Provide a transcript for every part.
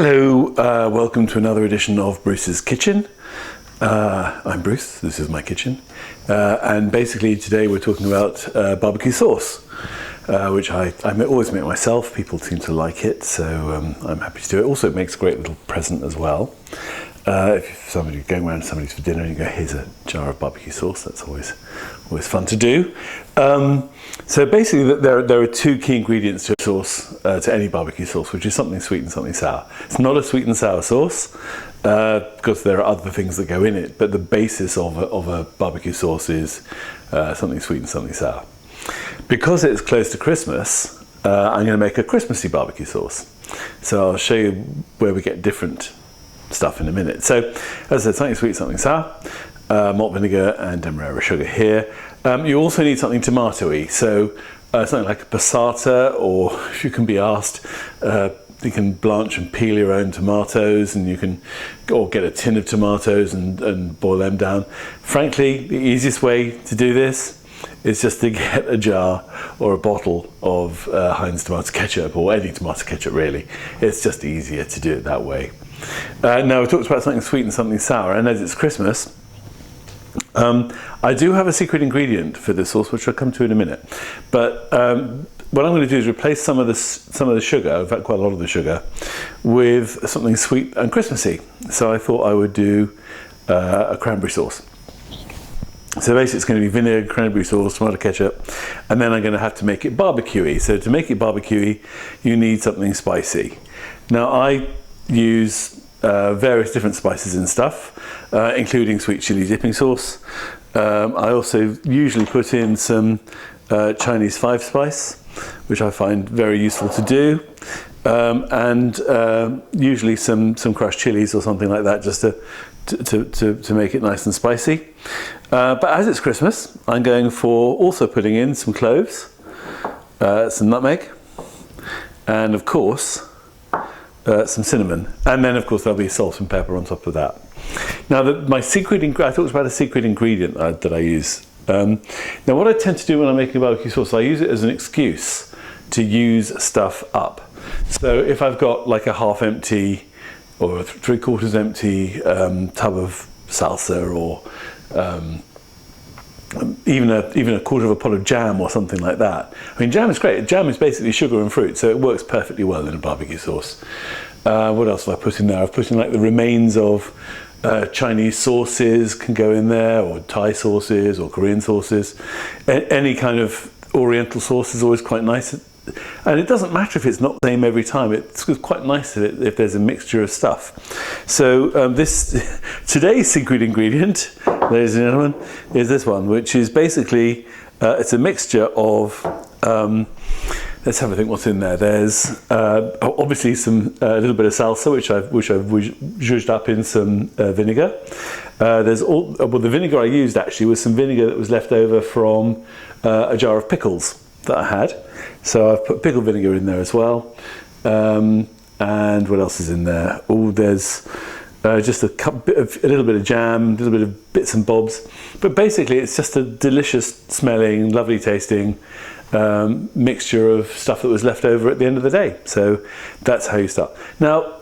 Hello, welcome to another edition of Bruce's Kitchen. I'm Bruce, this is my kitchen, and basically today we're talking about barbecue sauce, which I always make myself. People seem to like it, so I'm happy to do it. Also, it makes a great little present as well. If somebody's going around to somebody's for dinner and you go, here's a jar of barbecue sauce, that's always fun to do. So basically there are two key ingredients to a sauce, to any barbecue sauce, which is something sweet and something sour. It's not a sweet and sour sauce, because there are other things that go in it, but the basis of a barbecue sauce is something sweet and something sour. Because it's close to Christmas, I'm going to make a Christmassy barbecue sauce. So I'll show you where we get different stuff in a minute. So as I said, something sweet, something sour, malt vinegar and demerara sugar here. You also need something tomatoey, so something like a passata, or if you can be asked, you can blanch and peel your own tomatoes, and you can get a tin of tomatoes and boil them down. Frankly, the easiest way to do this is just to get a jar or a bottle of Heinz tomato ketchup, or any tomato ketchup really. It's just easier to do it that way. Now we talked about something sweet and something sour, and as it's Christmas, I do have a secret ingredient for this sauce, which I'll come to in a minute. But what I'm going to do is replace some of the sugar, in fact quite a lot of the sugar, with something sweet and Christmassy. So I thought I would do a cranberry sauce. So basically it's going to be vinegar, cranberry sauce, tomato ketchup, and then I'm going to have to make it barbecuey. So to make it barbecuey, you need something spicy. Now I use various different spices and stuff, including sweet chili dipping sauce. I also usually put in some Chinese 5-spice, which I find very useful to do, and usually some crushed chilies or something like that, just to make it nice and spicy. But as it's Christmas, I'm going for also putting in some cloves, some nutmeg, and of course some cinnamon, and then of course there'll be salt and pepper on top of that. Now my secret ingredient, I talked about a secret ingredient that I use. Now what I tend to do when I'm making barbecue sauce, I use it as an excuse to use stuff up. So if I've got like a half empty or a 3/4 empty tub of salsa, or even a quarter of a pot of jam or something like that. I mean, jam is great. Jam is basically sugar and fruit, so it works perfectly well in a barbecue sauce. What else have I put in there? I've put in like the remains of Chinese sauces can go in there, or Thai sauces or Korean sauces. Any kind of oriental sauce is always quite nice. And it doesn't matter if it's not the same every time. It's quite nice if there's a mixture of stuff. So today's secret ingredient, ladies and gentlemen, is this one, which is basically it's a mixture of. Let's have a think what's in there. There's obviously a little bit of salsa, which I've zhuzhed up in some vinegar. There's the vinegar I used actually was some vinegar that was left over from a jar of pickles that I had. So I've put pickled vinegar in there as well. And what else is in there? Oh, there's just a little bit of jam, a little bit of bits and bobs. But basically it's just a delicious smelling, lovely tasting mixture of stuff that was left over at the end of the day. So that's how you start. Now,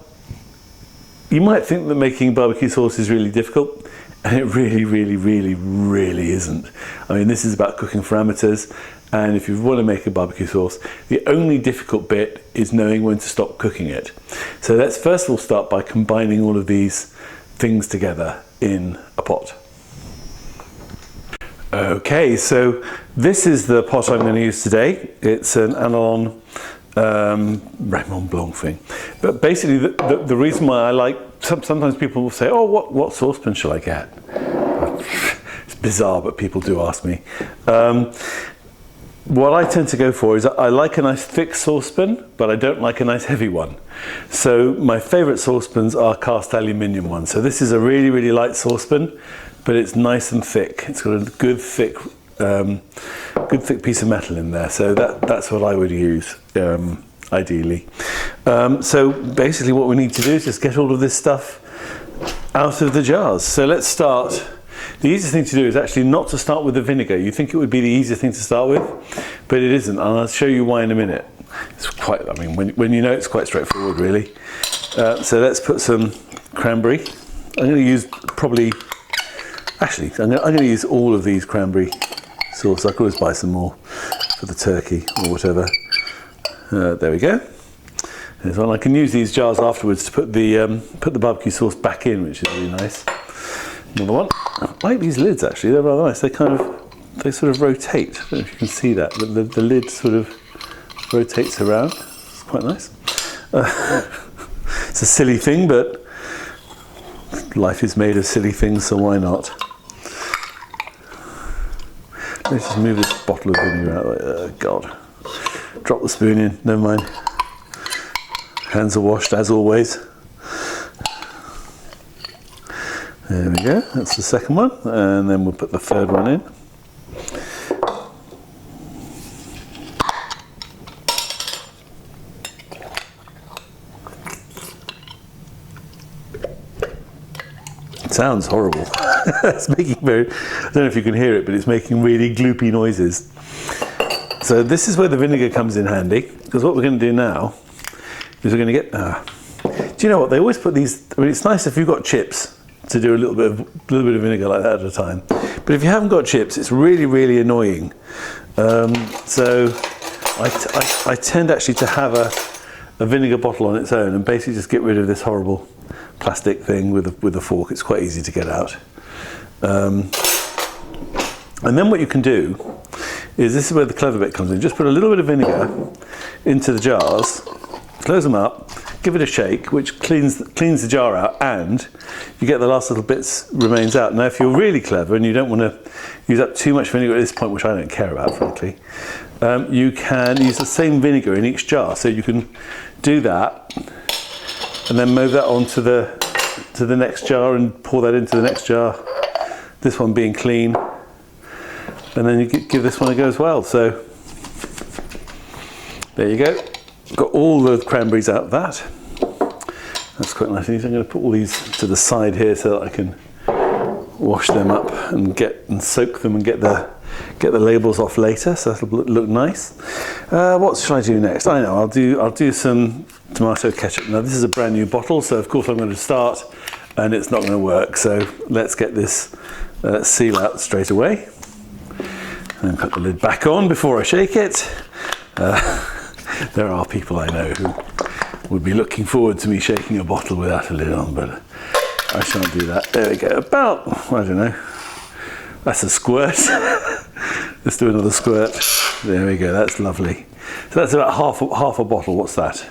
you might think that making barbecue sauce is really difficult, and it really, really, really, really isn't. I mean, this is about cooking for amateurs. And if you want to make a barbecue sauce, the only difficult bit is knowing when to stop cooking it. So let's first of all start by combining all of these things together in a pot. Okay, so this is the pot I'm going to use today. It's an Anelon Raymond Blanc thing. But basically the reason why I like, sometimes people will say, oh, what saucepan shall I get? It's bizarre, but people do ask me. What I tend to go for is I like a nice thick saucepan, but I don't like a nice heavy one. So my favorite saucepans are cast aluminium ones. So this is a really, really light saucepan, but it's nice and thick. It's got a good thick piece of metal in there. So that's what I would use, ideally. So basically what we need to do is just get all of this stuff out of the jars. So let's start. The easiest thing to do is actually not to start with the vinegar. You think it would be the easiest thing to start with, but it isn't, and I'll show you why in a minute. It's quite, I mean, when you know, it's quite straightforward really. So let's put some cranberry. I'm going to use I'm going to use all of these cranberry sauce. I could always buy some more for the turkey or whatever. There we go. There's one. I can use these jars afterwards to put the barbecue sauce back in, which is really nice. Another one. I like these lids actually. They're rather nice. They sort of rotate. I don't know if you can see that. The lid sort of rotates around. It's quite nice. It's a silly thing, but life is made of silly things, so why not? Let's just move this bottle of vinegar out. Oh God. Drop the spoon in. Never mind. Hands are washed as always. There we go. That's the second one, and then we'll put the third one in. Sounds horrible. It's making I don't know if you can hear it, but it's making really gloopy noises. So this is where the vinegar comes in handy, because what we're going to do now is we're going to get, do you know what, they always put these, I mean, it's nice if you've got chips to do a little bit of vinegar like that at a time. But if you haven't got chips, it's really, really annoying. So I tend actually to have a vinegar bottle on its own and basically just get rid of this horrible plastic thing with a fork. It's quite easy to get out. And then what you can do is, this is where the clever bit comes in. Just put a little bit of vinegar into the jars, close them up, give it a shake, which cleans the jar out, and you get the last little bits remains out. Now, if you're really clever and you don't want to use up too much vinegar at this point, which I don't care about, frankly, you can use the same vinegar in each jar. So you can do that and then move that on to the next jar and pour that into the next jar, this one being clean, and then you give this one a go as well. So there you go. Got all the cranberries out of that. That's quite nice. I'm going to put all these to the side here so that I can wash them up and soak them and get the labels off later. So that'll look nice. What should I do next? I know I'll do some tomato ketchup. Now this is a brand new bottle, so of course I'm going to start, and it's not going to work. So let's get this seal out straight away, and put the lid back on before I shake it. There are people I know who would be looking forward to me shaking a bottle without a lid on, but I shan't do that. There we go. About, I don't know, that's a squirt. Let's do another squirt. There we go. That's lovely. So that's about half a bottle. What's that?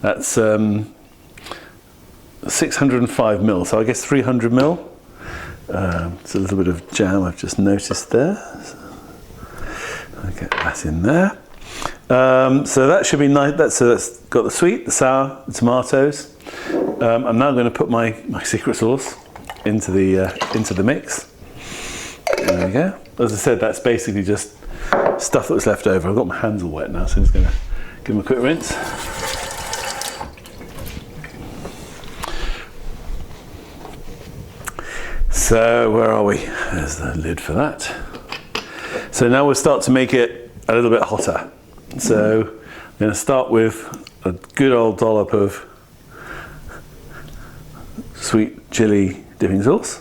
That's 605 ml. So I guess 300 ml. It's a little bit of jam I've just noticed there. So I'll get that in there. So that should be nice. That's got the sweet, the sour, the tomatoes. I'm now going to put my secret sauce into the mix. There we go. As I said, that's basically just stuff that was left over. I've got my hands all wet now, so I'm just going to give them a quick rinse. So where are we? There's the lid for that. So now we'll start to make it a little bit hotter. So I'm going to start with a good old dollop of sweet chili dipping sauce.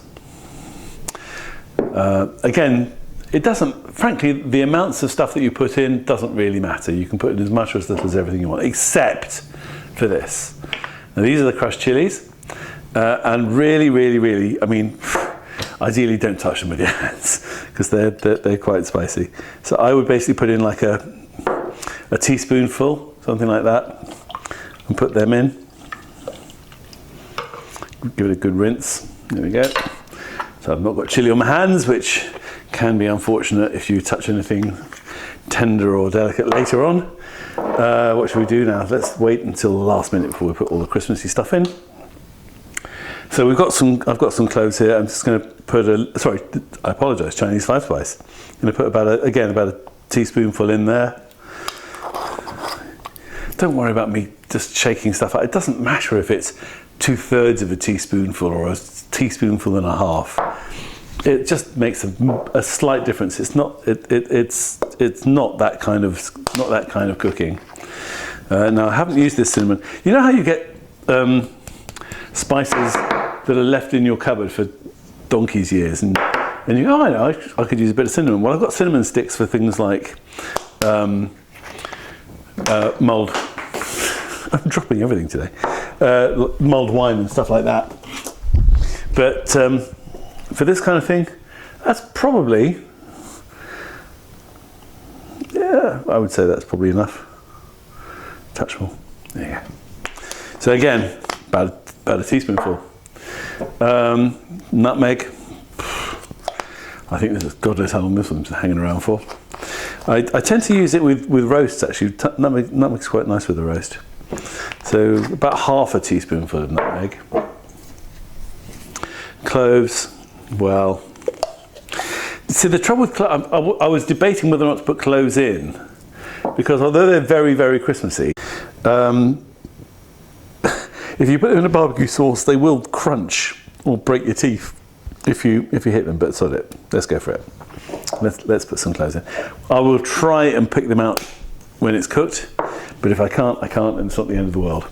Again, it doesn't, frankly, the amounts of stuff that you put in doesn't really matter. You can put in as much or as little as everything you want, except for this. Now these are the crushed chilies, and really, really, really, I mean, ideally don't touch them with your hands because they're quite spicy. So I would basically put in like a teaspoonful, something like that, and put them in. Give it a good rinse. There we go. So I've not got chili on my hands, which can be unfortunate if you touch anything tender or delicate later on. What should we do now? Let's wait until the last minute before we put all the Christmassy stuff in. So I've got some cloves here. I'm just going to put I apologise, Chinese 5 spice. I'm going to put about a teaspoonful in there. Don't worry about me just shaking stuff out. It doesn't matter if it's 2/3 of a teaspoonful or a teaspoonful and a half. It just makes a slight difference. It's not that kind of cooking. Now I haven't used this cinnamon. You know how you get spices that are left in your cupboard for donkey's years, and you go, oh, I know, I could use a bit of cinnamon. Well, I've got cinnamon sticks for things like mulled. I'm dropping everything today. Mulled wine and stuff like that. But for this kind of thing, that's probably, yeah, I would say that's probably enough. Touch more. There you go. So again, about a teaspoonful. Nutmeg. I think this is God knows how long this one's hanging around for. I tend to use it with roasts actually. Nutmeg's quite nice with a roast. So about half a teaspoonful of nutmeg. Cloves, well, see the trouble with cloves, I was debating whether or not to put cloves in, because although they're very, very Christmassy, if you put them in a barbecue sauce, they will crunch or break your teeth if you hit them. But sod it, let's go for it. Let's put some cloves in. I will try and pick them out when it's cooked, but if I can't, I can't, and it's not the end of the world.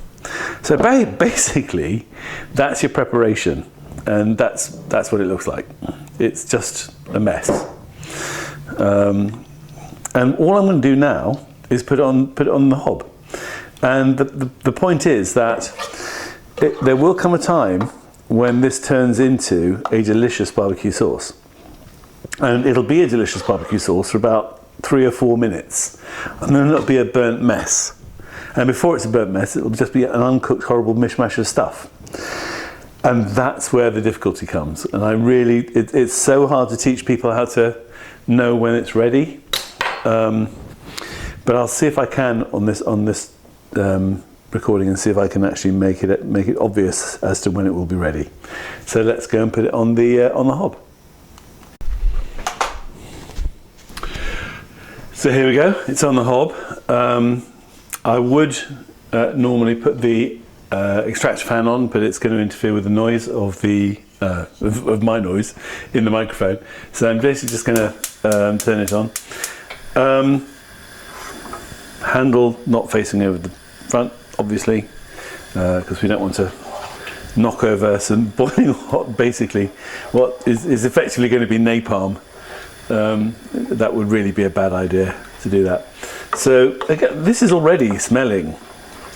So basically, that's your preparation, and that's what it looks like. It's just a mess. And all I'm going to do now is put it on the hob. And the point is that there will come a time when this turns into a delicious barbecue sauce. And it'll be a delicious barbecue sauce for about 3 or 4 minutes. And then it'll be a burnt mess. And before it's a burnt mess, it'll just be an uncooked, horrible mishmash of stuff. And that's where the difficulty comes. And it's so hard to teach people how to know when it's ready. But I'll see if I can on this recording, and see if I can actually make it obvious as to when it will be ready. So let's go and put it on the hob. So here we go. It's on the hob. I would normally put the extractor fan on, but it's going to interfere with the noise of my noise in the microphone. So I'm basically just going to turn it on. Handle not facing over the front, obviously, because we don't want to knock over some boiling hot, basically what is effectively going to be napalm. That would really be a bad idea to do that. So again, this is already smelling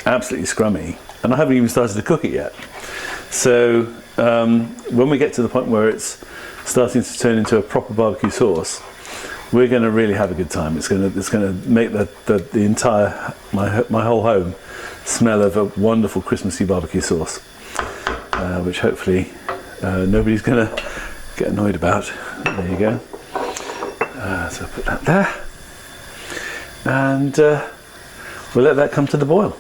absolutely scrummy, and I haven't even started to cook it yet. So when we get to the point where it's starting to turn into a proper barbecue sauce, we're going to really have a good time. It's going to make the entire my whole home smell of a wonderful Christmassy barbecue sauce, which hopefully nobody's going to get annoyed about. There you go. So I'll put that there, and we'll let that come to the boil.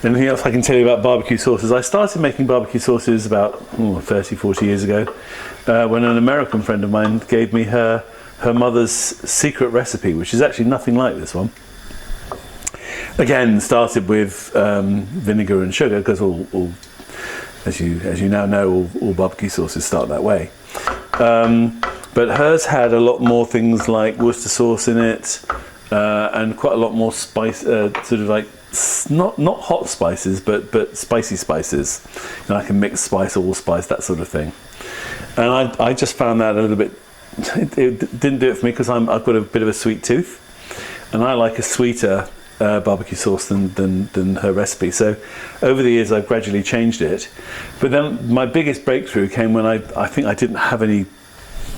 Anything else I can tell you about barbecue sauces? I started making barbecue sauces about 30, 40 years ago, when an American friend of mine gave me her mother's secret recipe, which is actually nothing like this one. Again, started with vinegar and sugar, because all as you now know, all barbecue sauces start that way. But hers had a lot more things like Worcester sauce in it, and quite a lot more spice, sort of like not hot spices, but spicy spices. And I can mix spice, allspice, that sort of thing. And I just found that a little bit. It didn't do it for me, because I've got a bit of a sweet tooth, and I like a sweeter barbecue sauce than her recipe. So over the years I've gradually changed it. But then my biggest breakthrough came when I think I didn't have any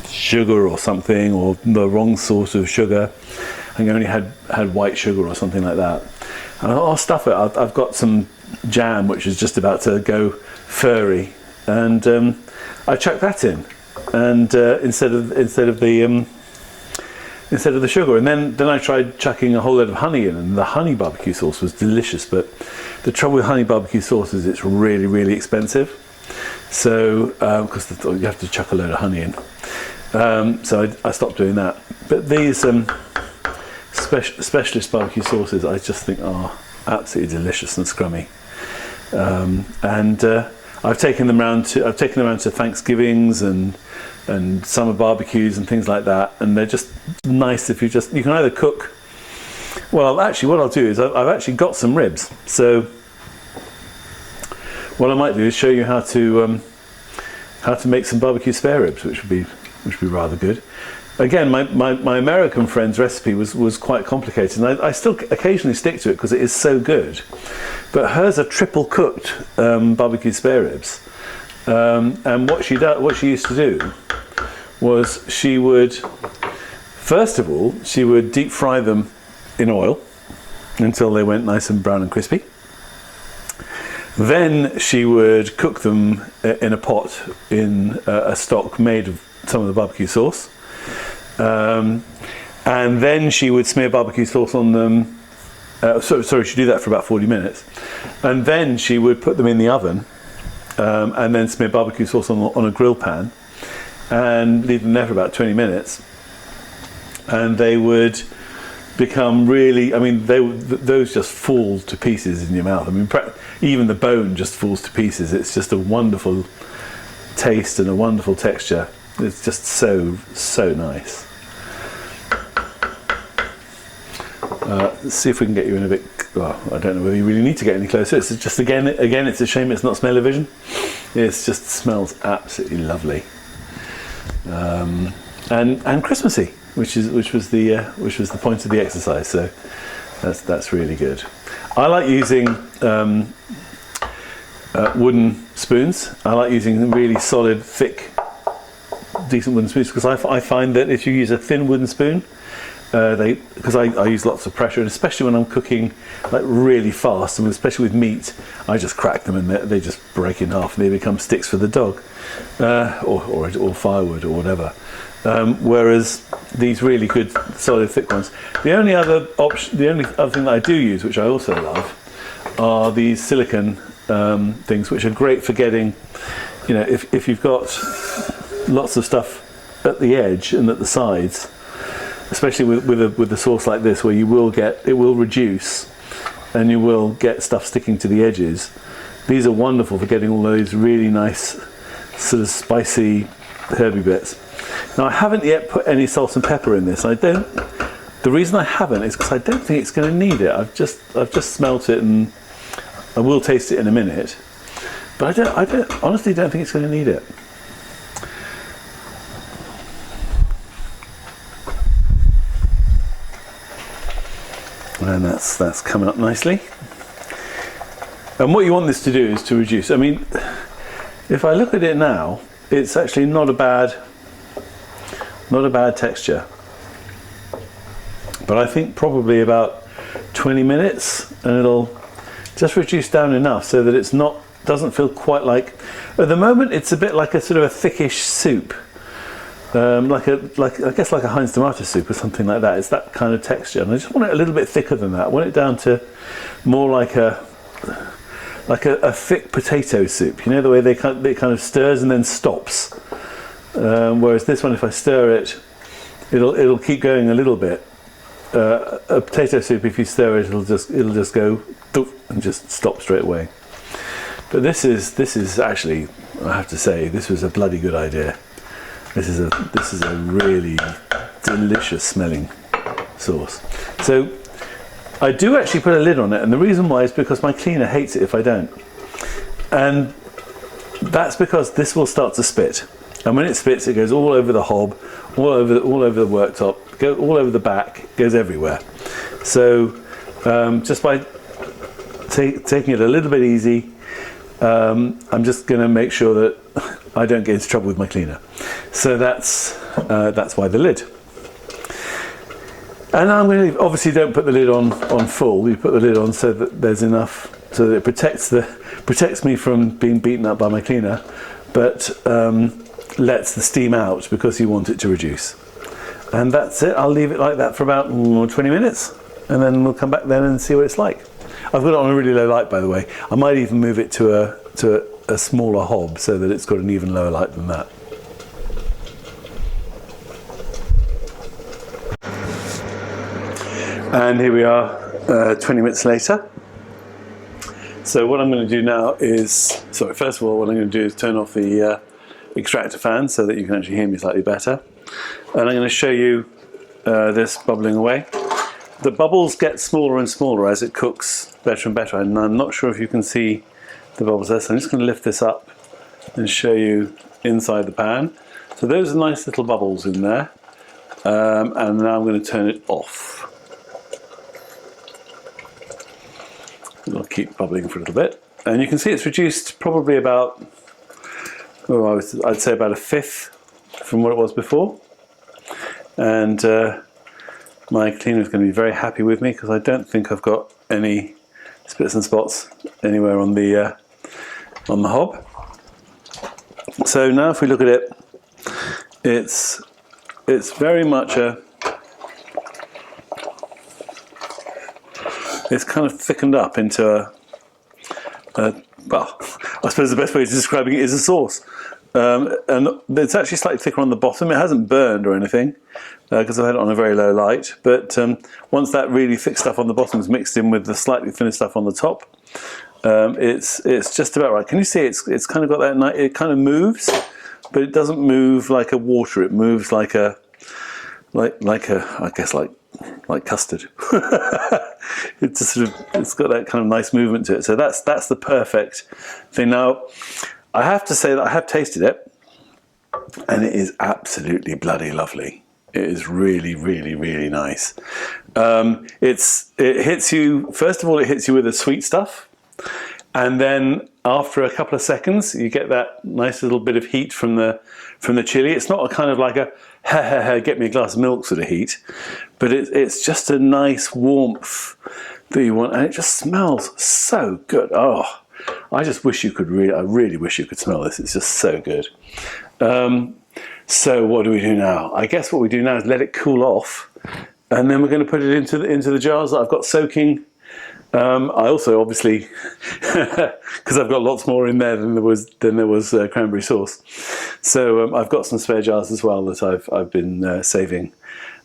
sugar or something, or the wrong sort of sugar. I think I only had white sugar or something like that. And I thought, oh, stuff it. I've got some jam which is just about to go furry, and I chucked that in, and instead of the sugar. And then I tried chucking a whole load of honey in, and the honey barbecue sauce was delicious. But the trouble with honey barbecue sauce is it's really, really expensive. So because you have to chuck a load of honey in. So I stopped doing that. But these specialist barbecue sauces, I just think are absolutely delicious and scrummy. I've taken them around to Thanksgivings and summer barbecues and things like that, and they're just nice if you can either cook Well, actually, what I'll do is I've actually got some ribs. So what I might do is show you how to make some barbecue spare ribs, which would be rather good. Again, my American friend's recipe was quite complicated, and I still occasionally stick to it because it is so good. But hers are triple cooked barbecue spare ribs, and what she used to do was she would, first of all, she would deep fry them in oil until they went nice and brown and crispy. Then she would cook them in a pot in a stock made of some of the barbecue sauce. And then she would smear barbecue sauce on them. Sorry, she'd do that for about 40 minutes. And then she would put them in the oven and then smear barbecue sauce on a grill pan and leave them there for about 20 minutes. And they would become really, I mean, those just fall to pieces in your mouth. I mean, even the bone just falls to pieces. It's just a wonderful taste and a wonderful texture. It's just so nice. Let's see if we can get you in a bit. Well, I don't know whether you really need to get any closer. It's just again, it's a shame it's not smell-o-vision. It just smells absolutely lovely, and Christmassy, which was the point of the exercise. So that's really good. I like using wooden spoons. I like using really solid, thick, decent wooden spoons because I find that if you use a thin wooden spoon, because I use lots of pressure, and especially when I'm cooking like really fast, and especially with meat, I just crack them and they just break in half and they become sticks for the dog, or firewood or whatever. Whereas these really good solid thick ones. The only other thing that I do use, which I also love, are these silicone things, which are great for getting, you know, if you've got lots of stuff at the edge and at the sides, especially with a sauce like this, where it will reduce and you will get stuff sticking to the edges. These are wonderful for getting all those really nice sort of spicy herby bits. Now I haven't yet put any salt and pepper in this. The reason I haven't is because I don't think it's going to need it. I've just smelt it, and I will taste it in a minute, but I honestly don't think it's going to need it. And that's coming up nicely. And what you want this to do is to reduce. I mean, if I look at it now, it's actually not a bad texture. But I think probably about 20 minutes, and it'll just reduce down enough so that doesn't feel quite like. At the moment, it's a bit like a sort of a thickish soup. Like I guess like a Heinz tomato soup or something like that. It's that kind of texture, and I just want it a little bit thicker than that. I want it down to more like a thick potato soup. You know, the way it kind of stirs and then stops. Whereas this one, if I stir it, it'll keep going a little bit. A potato soup, if you stir it, it'll just go and just stop straight away. But this is actually, I have to say, this was a bloody good idea. This is a really delicious smelling sauce. So I do actually put a lid on it, and the reason why is because my cleaner hates it if I don't. And that's because this will start to spit. And when it spits, it goes all over the hob, all over the worktop, all over the back, goes everywhere. So just by taking it a little bit easy, I'm just going to make sure that I don't get into trouble with my cleaner. So that's why the lid. And I'm going to obviously don't put the lid on full. You put the lid on so that there's enough, so that it protects me from being beaten up by my cleaner, but lets the steam out because you want it to reduce. And that's it. I'll leave it like that for about 20 minutes, and then we'll come back then and see what it's like. I've got it on a really low light, by the way. I might even move it to a smaller hob so that it's got an even lower light than that. And here we are 20 minutes later. So what I'm going to do now is, first of all, what I'm going to do is turn off the extractor fan so that you can actually hear me slightly better. And I'm going to show you this bubbling away. the bubbles get smaller and smaller as it cooks better and better, and I'm not sure if you can see the bubbles there, so I'm just going to lift this up and show you inside the pan. So those are nice little bubbles in there, and now I'm going to turn it off. It'll keep bubbling for a little bit, and you can see it's reduced probably about, I'd say about a fifth from what it was before. And my cleaner is going to be very happy with me because I don't think I've got any spits and spots anywhere on the hob. So now if we look at it, it's very much it's kind of thickened up into well, I suppose the best way of describing it is a sauce. And it's actually slightly thicker on the bottom. It hasn't burned or anything because I've had it on a very low light. But once that really thick stuff on the bottom is mixed in with the slightly thinner stuff on the top, it's just about right. Can you see it's kind of got that? It kind of moves, but it doesn't move like a water. It moves like a I guess like custard. It's just sort of, it's got that kind of nice movement to it. So that's the perfect thing. Now, I have to say that I have tasted it, and it is absolutely bloody lovely. It is really, really, really nice. It hits you, first of all, it hits you with the sweet stuff, and then after a couple of seconds, you get that nice little bit of heat from the chili. It's not a kind of like a get me a glass of milk sort of heat, but it's just a nice warmth that you want, and it just smells so good. Oh, I just wish you could I really wish you could smell this. It's just so good. So what do we do now? I guess what we do now is let it cool off, and then we're going to put it into the jars that I've got soaking. I also obviously, because I've got lots more in there than there was cranberry sauce. So I've got some spare jars as well that I've been saving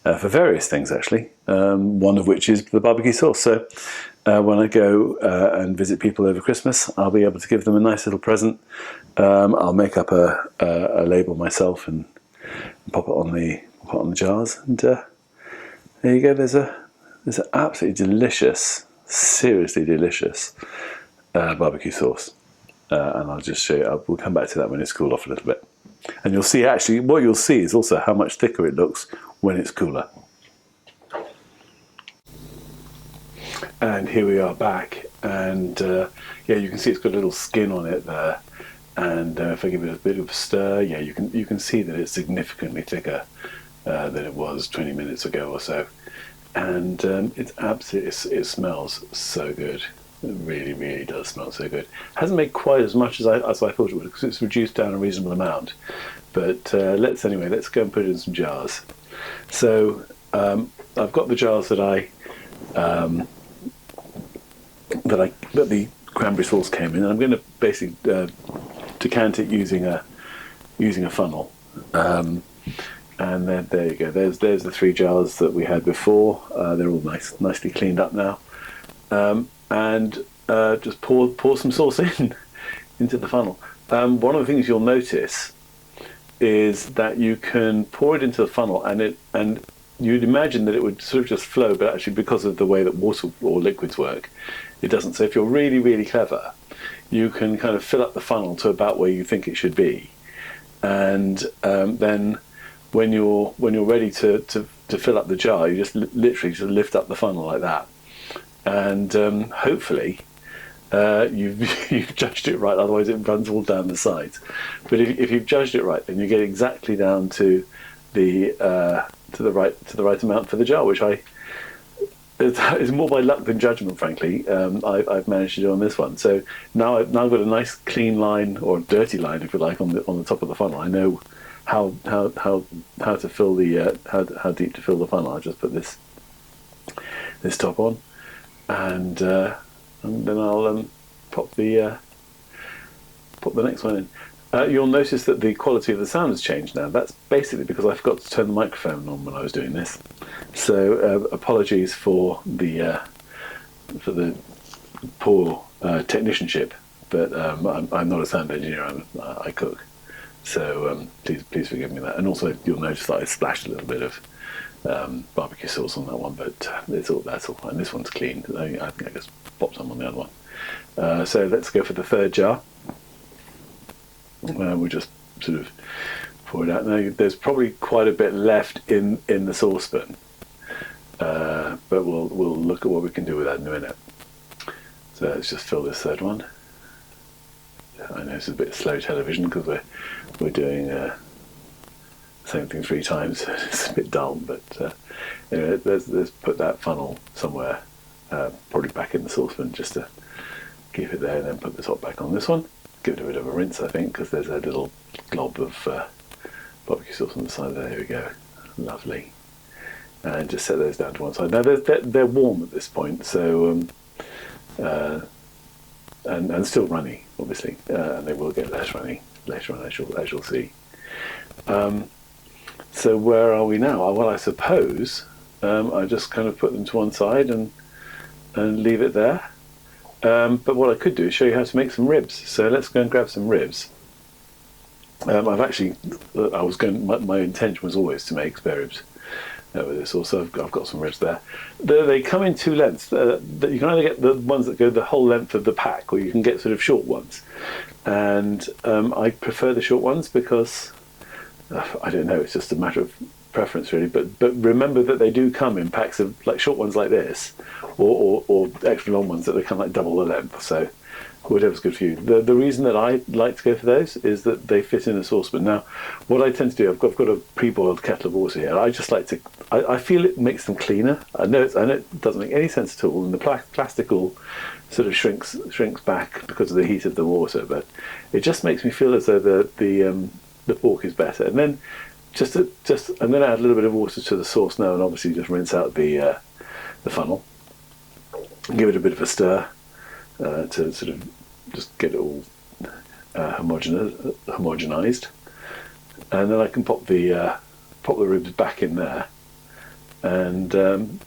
for various things actually. One of which is the barbecue sauce. So when I go and visit people over Christmas, I'll be able to give them a nice little present. I'll make up a label myself and pop it on the jars. And there you go. There's an absolutely delicious, seriously delicious barbecue sauce. And I'll just show you. We'll come back to that when it's cooled off a little bit. And you'll see actually, what you'll see is also how much thicker it looks when it's cooler. And here we are back, and yeah, you can see it's got a little skin on it there. And if I give it a bit of a stir, yeah, you can see that it's significantly thicker than it was 20 minutes ago or so. And it's absolutely, it smells so good. It really, really does smell so good. Hasn't made quite as much as I thought it would, because it's reduced down a reasonable amount. But let's go and put it in some jars. So I've got the jars that the cranberry sauce came in, and I'm going to basically decant it using a funnel. And then there you go. There's the 3 jars that we had before. They're all nicely cleaned up now. And just pour some sauce into the funnel. One of the things you'll notice is that you can pour it into the funnel, and you'd imagine that it would sort of just flow, but actually because of the way that water or liquids work, it doesn't. So if you're really, really clever, you can kind of fill up the funnel to about where you think it should be, and then when you're ready to fill up the jar, you just literally just lift up the funnel like that, and hopefully you've judged it right. Otherwise, it runs all down the sides. But if you've judged it right, then you get exactly down to the right amount for the jar, which it's more by luck than judgment, frankly. I've managed to do on this one. So now I've got a nice clean line, or dirty line, if you like, on the top of the funnel. I know how to fill the how deep to fill the funnel. I just put this top on, and then I'll pop the next one in. You'll notice that the quality of the sound has changed now. That's basically because I forgot to turn the microphone on when I was doing this. So apologies for the poor technicianship, but I'm not a sound engineer. I cook. So please forgive me that. And also you'll notice that I splashed a little bit of barbecue sauce on that one, but that's all fine. This one's clean. I think I just popped some on the other one. So let's go for the third jar. We'll just sort of pour it out. Now there's probably quite a bit left in the saucepan, but we'll look at what we can do with that in a minute. So let's just fill this third one. I know it's a bit slow television because we're doing the same thing 3 times. It's a bit dull, but anyway, let's put that funnel somewhere, probably back in the saucepan, just to keep it there, and then put the top back on this one. Give it a bit of a rinse, I think, because there's a little glob of barbecue sauce on the side there. Here we go. Lovely. And just set those down to one side. Now they're warm at this point, so and still runny, obviously, and they will get less runny later on, as you'll see. So where are we now? Well, I suppose I just kind of put them to one side and leave it there. But what I could do is show you how to make some ribs. So let's go and grab some ribs. My intention was always to make spare ribs with this. Also, I've got some ribs there. They come in 2 lengths. You can either get the ones that go the whole length of the pack, or you can get sort of short ones. And I prefer the short ones because I don't know. It's just a matter of preference, really. But remember that they do come in packs of like short ones like this, or extra long ones that they come like double the length. So whatever's good for you. The reason that I like to go for those is that they fit in a saucepan. Now, what I tend to do, I've got a pre-boiled kettle of water here. I just like to. I feel it makes them cleaner. I know it doesn't make any sense at all, and the plastic all sort of shrinks back because of the heat of the water. But it just makes me feel as though the pork is better. And then just I'm going to add a little bit of water to the sauce now, and obviously just rinse out the funnel. Give it a bit of a stir to sort of just get it all homogenized, and then I can pop the ribs back in there. And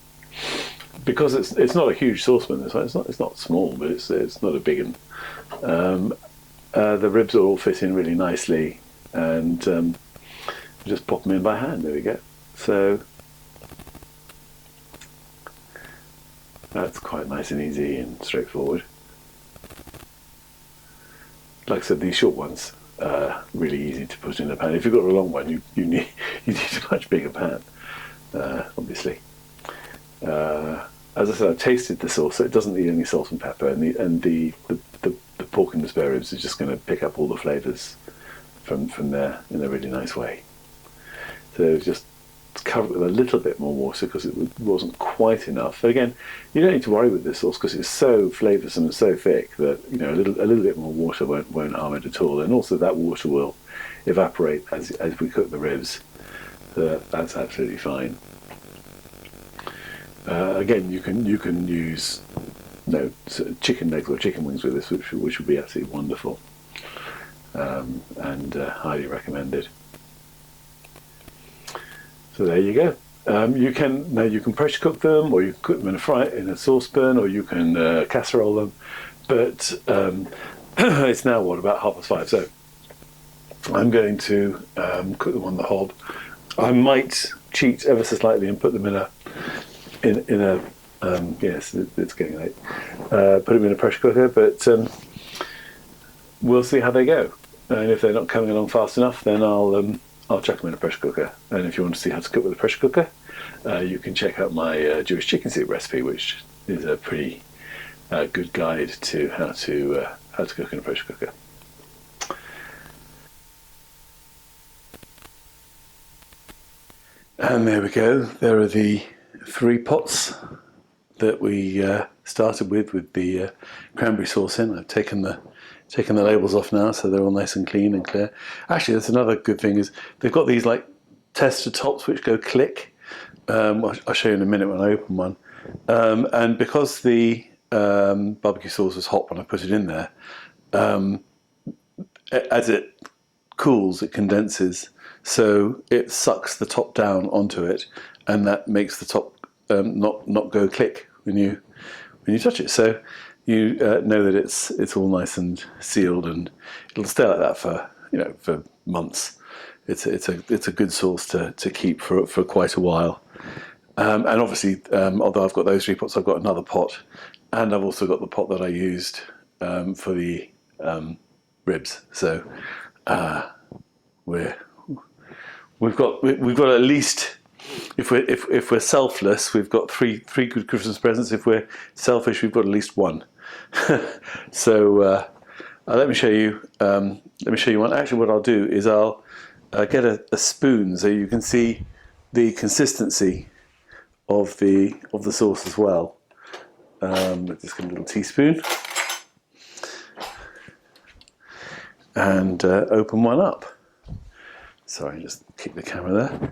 because it's not a huge saucepan, it's not small, but it's not a big one. The ribs will all fit in really nicely, and just pop them in by hand. There we go. So that's quite nice and easy and straightforward. Like I said, these short ones are really easy to put in a pan. If you've got a long one, you need a much bigger pan, obviously. As I said, I've tasted the sauce, so it doesn't need any salt and pepper, and the pork and the spare ribs is just going to pick up all the flavours from there in a really nice way. So just cover it with a little bit more water because it wasn't quite enough. But again, you don't need to worry with this sauce because it's so flavoursome and so thick that a little bit more water won't harm it at all. And also that water will evaporate as we cook the ribs. So that's absolutely fine. Again, you can use chicken legs or chicken wings with this, which would be absolutely wonderful, and highly recommended. So there you go. You can pressure cook them, or you can cook them in a saucepan, or you can casserole them. But it's now about 5:30. So I'm going to cook them on the hob. I might cheat ever so slightly and put them in a yes, it's getting late. Put them in a pressure cooker, but we'll see how they go. And if they're not coming along fast enough, then I'll chuck them in a pressure cooker. And if you want to see how to cook with a pressure cooker, you can check out my Jewish chicken soup recipe, which is a pretty good guide to how to cook in a pressure cooker. And there we go. There are the 3 pots that we started with the cranberry sauce in. I've taken the labels off now, so they're all nice and clean and clear. Actually, that's another good thing is they've got these like tester tops which go click. I'll show you in a minute when I open one. And because the barbecue sauce was hot when I put it in there, as it cools, it condenses, so it sucks the top down onto it, and that makes the top not go click when you touch it. So you know that it's all nice and sealed, and it'll stay like that for months. it's a good sauce to keep for quite a while. And obviously, although I've got those 3 pots, I've got another pot, and I've also got the pot that I used for the ribs. So we've got at least, if we're selfless, we've got three good Christmas presents. If we're selfish, we've got at least one. So let me show you. One. Actually, what I'll do is I'll get a spoon so you can see the consistency of the sauce as well. Just get a little teaspoon and open one up. Sorry, just kick the camera there.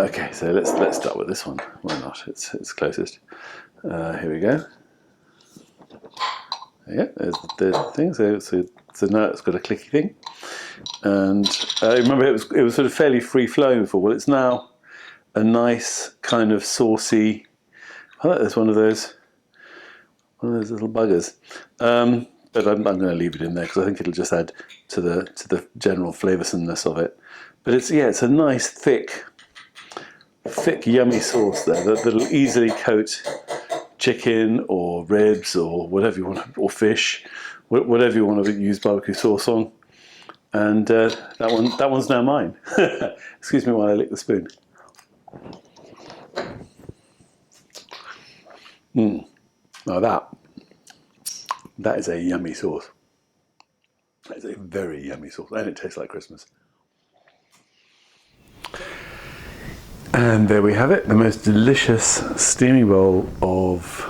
Okay, so let's start with this one. Why not? It's closest. Here we go. Yeah, there's the thing. So now it's got a clicky thing, and remember it was sort of fairly free flowing before. Well, it's now a nice kind of saucy. I like there's one of those little buggers. But I'm going to leave it in there because I think it'll just add to the general flavoursomness of it. But it's a nice thick yummy sauce there that'll easily coat chicken or ribs or whatever you want, or fish, whatever you want to use barbecue sauce on. And that one's now mine. Excuse me while I lick the spoon. Now that is a yummy sauce. That is a very yummy sauce, and it tastes like Christmas. And there we have it, the most delicious steamy bowl of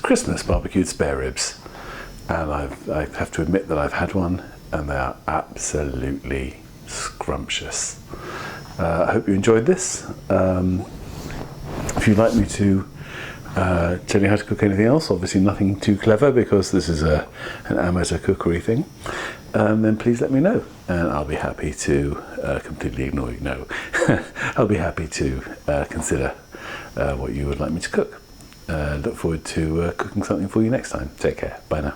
Christmas barbecued spare ribs. And I have to admit that I've had one, and they are absolutely scrumptious. I hope you enjoyed this. If you'd like me to tell you how to cook anything else, obviously nothing too clever because this is an amateur cookery thing, then please let me know, and I'll be happy to completely ignore you. No, I'll be happy to consider what you would like me to cook. Look forward to cooking something for you next time. Take care. Bye now.